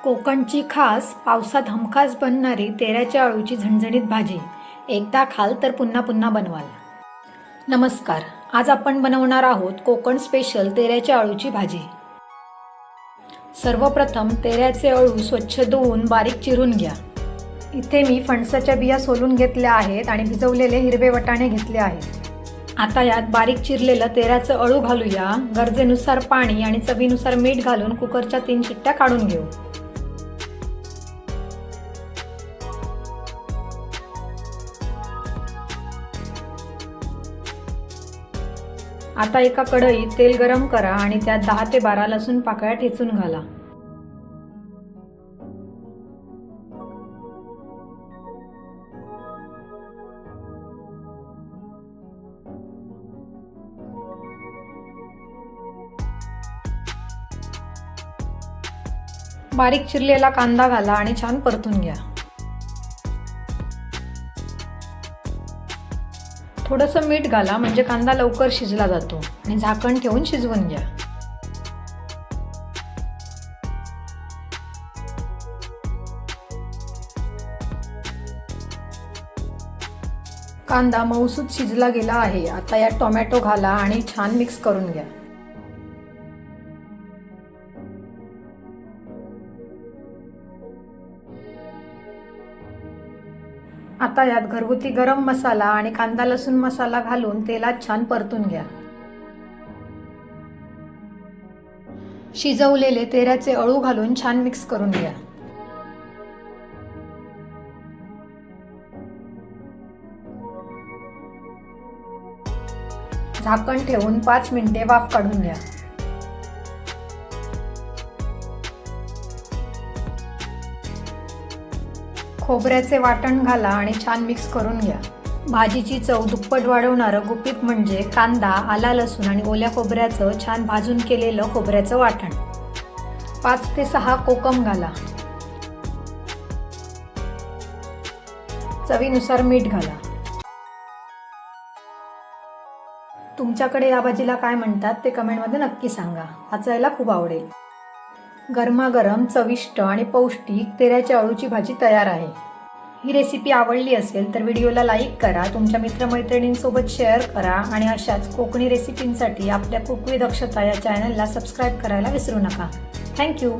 कोकणची खास पावसात हमखास बनणारी तेऱ्याच्या अळूची झणझणीत भाजी एकदा खाल तर पुन्हा पुन्हा बनवाल. नमस्कार, आज आपण बनवणार आहोत कोकण स्पेशल तेऱ्याच्या अळूची भाजी. सर्वप्रथम तेऱ्याचे अळू स्वच्छ धुवून बारीक चिरून घ्या. इथे मी फणसाच्या बिया सोलून घेतल्या आहेत आणि भिजवलेले हिरवे वाटाणे घेतले आहेत. आता यात बारीक चिरलेलं तेऱ्याचं अळू घालूया. गरजेनुसार पाणी आणि चवीनुसार मीठ घालून कुकरच्या 3 शिट्ट्या काढून घेऊ. आता एका कढईत तेल गरम करा आणि त्यात 10 ते 12 लसूण पाकळ्या ठेचून घाला. बारीक चिरलेला कांदा घाला आणि छान परतून घ्या. थोडंसं मीठ घाला म्हणजे कांदा लवकर शिजला जातो आणि झाकण ठेवून शिजवून घ्या. कांदा मऊसूत शिजला गेला आहे. आता यात टोमॅटो घाला आणि छान मिक्स करून घ्या. आता यात घरगुती गरम मसाला आणि कांदा लसूण मसाला घालून तेलात छान परतून घ्या. शिजवलेले तेऱ्याचे अळू घालून छान मिक्स करून घ्या. झाकण ठेवून 5 मिनिटे वाफ काढून घ्या. खोबऱ्याचे वाटण घाला आणि छान मिक्स करून घ्या. भाजीची चव दुप्पट वाढवणारं गुपित म्हणजे कांदा, आला लसूण आणि ओल्या खोबऱ्याचं छान भाजून केलेलं खोबऱ्याचं वाटण. 5 ते 6 कोकम घाला. चवीनुसार मीठ घाला. तुमच्याकडे या भाजीला काय म्हणतात ते कमेंटमध्ये नक्की सांगा. वाचायला खूप आवडेल. गरमागरम चविष्ट आणि पौष्टिक तेऱ्याच्या अळूची भाजी तयार आहे. ही रेसिपी आवडली असेल तर व्हिडिओला लाईक करा, तुमच्या मित्रमैत्रिणींसोबत शेअर करा आणि अशाच कोकणी रेसिपींसाठी आपल्या कुक विथ अक्षता या चॅनलला सबस्क्राईब करायला विसरू नका. थँक्यू.